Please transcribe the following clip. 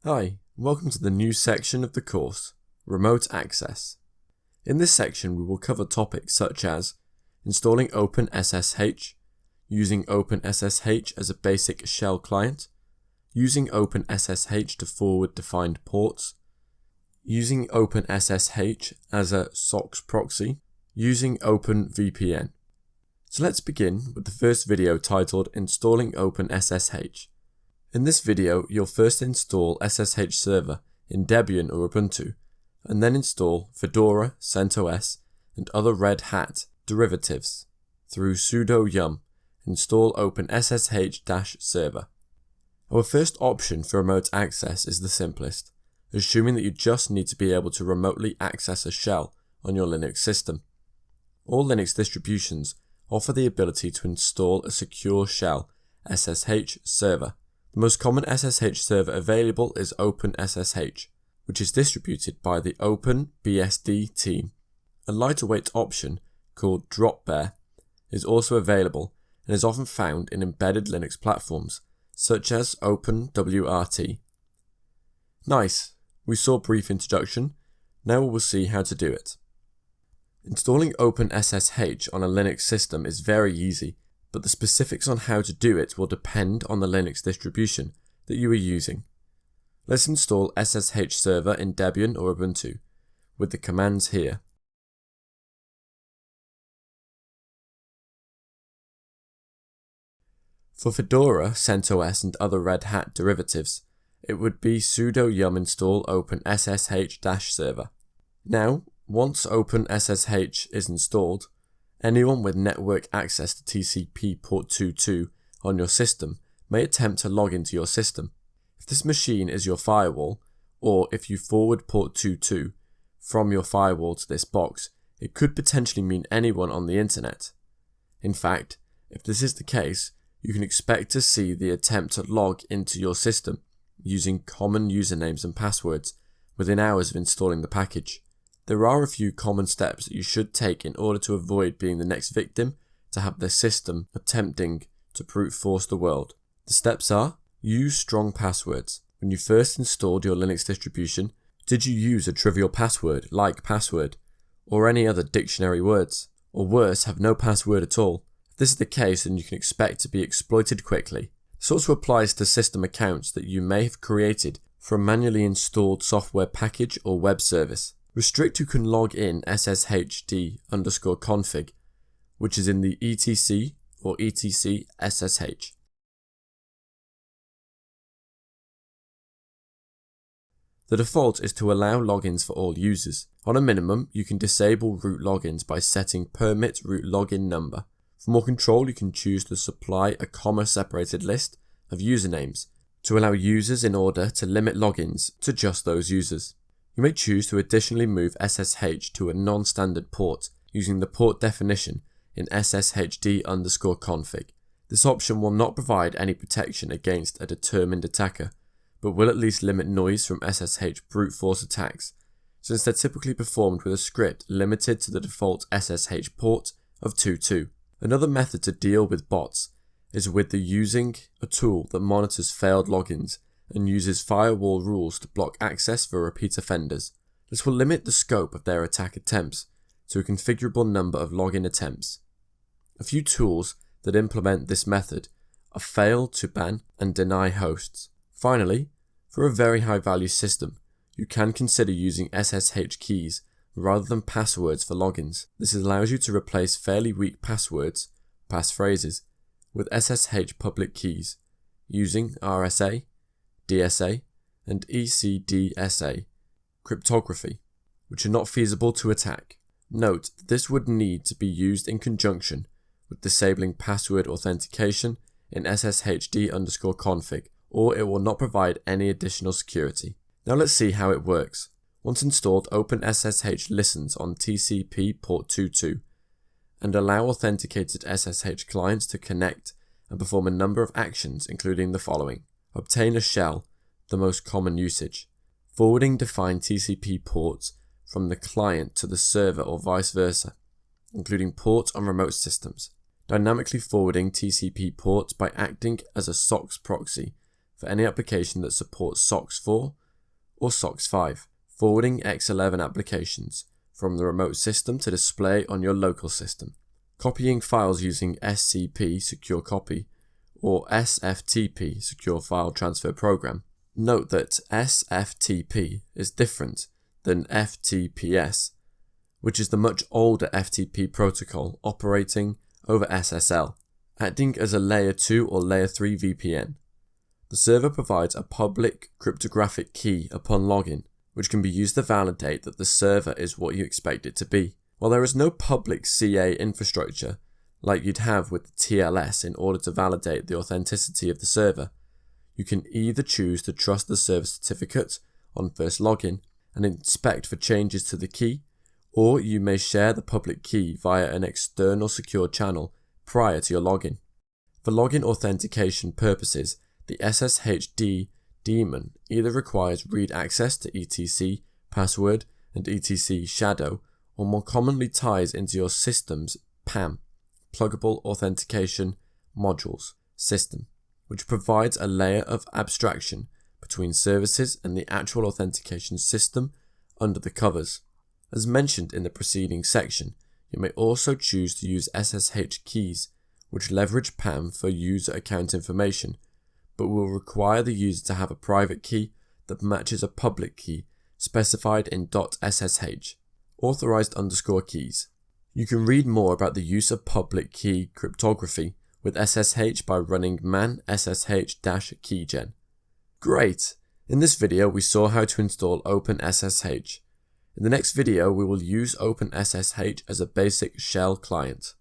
Hi, welcome to the new section of the course, Remote Access. In this section we will cover topics such as installing OpenSSH, using OpenSSH as a basic shell client, using OpenSSH to forward defined ports, using OpenSSH as a SOCKS proxy, using OpenVPN. So let's begin with the first video titled Installing OpenSSH. In this video, you'll first install SSH Server in Debian or Ubuntu, and then install Fedora, CentOS, and other Red Hat derivatives through sudo yum install OpenSSH Server. Our first option for remote access is the simplest, assuming that you just need to be able to remotely access a shell on your Linux system. All Linux distributions offer the ability to install a secure shell SSH server. The most common SSH server available is OpenSSH, which is distributed by the OpenBSD team. A lighter weight option called Dropbear is also available and is often found in embedded Linux platforms such as OpenWRT. Nice, we saw a brief introduction, now we will see how to do it. Installing OpenSSH on a Linux system is very easy, but the specifics on how to do it will depend on the Linux distribution that you are using. Let's install SSH Server in Debian or Ubuntu with the commands here. For Fedora, CentOS and other Red Hat derivatives, it would be sudo yum install OpenSSH server. Now, once OpenSSH is installed, anyone with network access to TCP port 22 on your system may attempt to log into your system. If this machine is your firewall, or if you forward port 22 from your firewall to this box, it could potentially mean anyone on the internet. In fact, if this is the case, you can expect to see the attempt to log into your system using common usernames and passwords within hours of installing the package. There are a few common steps that you should take in order to avoid being the next victim to have their system attempting to brute force the world. The steps are: use strong passwords. When you first installed your Linux distribution, did you use a trivial password like password, or any other dictionary words? Or worse, have no password at all? If this is the case, then you can expect to be exploited quickly. This also applies to system accounts that you may have created for a manually installed software package or web service. Restrict who can log in sshd_config, which is in the etc or etc ssh. The default is to allow logins for all users. On a minimum, you can disable root logins by setting permit root login number. For more control, you can choose to supply a comma-separated list of usernames to allow users in order to limit logins to just those users. You may choose to additionally move SSH to a non-standard port using the port definition in sshd_config. This option will not provide any protection against a determined attacker, but will at least limit noise from SSH brute force attacks, since they're typically performed with a script limited to the default SSH port of 22. Another method to deal with bots is with using a tool that monitors failed logins and uses firewall rules to block access for repeat offenders. This will limit the scope of their attack attempts to a configurable number of login attempts. A few tools that implement this method are fail to ban and deny hosts. Finally, for a very high value system, you can consider using SSH keys rather than passwords for logins. This allows you to replace fairly weak passwords, passphrases, with SSH public keys using RSA, DSA, and ECDSA cryptography, which are not feasible to attack. Note that this would need to be used in conjunction with disabling password authentication in sshd_config, or it will not provide any additional security. Now let's see how it works. Once installed, OpenSSH listens on TCP port 22 and allow authenticated SSH clients to connect and perform a number of actions, including the following: obtain a shell, the most common usage, forwarding defined TCP ports from the client to the server or vice versa, including ports on remote systems, dynamically forwarding TCP ports by acting as a SOCKS proxy for any application that supports SOX 4 or SOX 5, forwarding X11 applications from the remote system to display on your local system. Copying files using SCP Secure Copy or SFTP Secure File Transfer Program. Note that SFTP is different than FTPS, which is the much older FTP protocol operating over SSL, acting as a Layer 2 or Layer 3 VPN. The server provides a public cryptographic key upon login, which can be used to validate that the server is what you expect it to be. While there is no public CA infrastructure like you'd have with the TLS in order to validate the authenticity of the server, you can either choose to trust the server certificate on first login and inspect for changes to the key, or you may share the public key via an external secure channel prior to your login. For login authentication purposes, the SSH daemon either requires read access to etc password and etc shadow, or more commonly ties into your system's PAM, Pluggable Authentication Modules system, which provides a layer of abstraction between services and the actual authentication system under the covers. As mentioned in the preceding section, you may also choose to use SSH keys, which leverage PAM for user account information, but will require the user to have a private key that matches a public key specified in .ssh, authorized _keys. You can read more about the use of public key cryptography with SSH by running man ssh-keygen. Great! In this video we saw how to install OpenSSH. In the next video we will use OpenSSH as a basic shell client.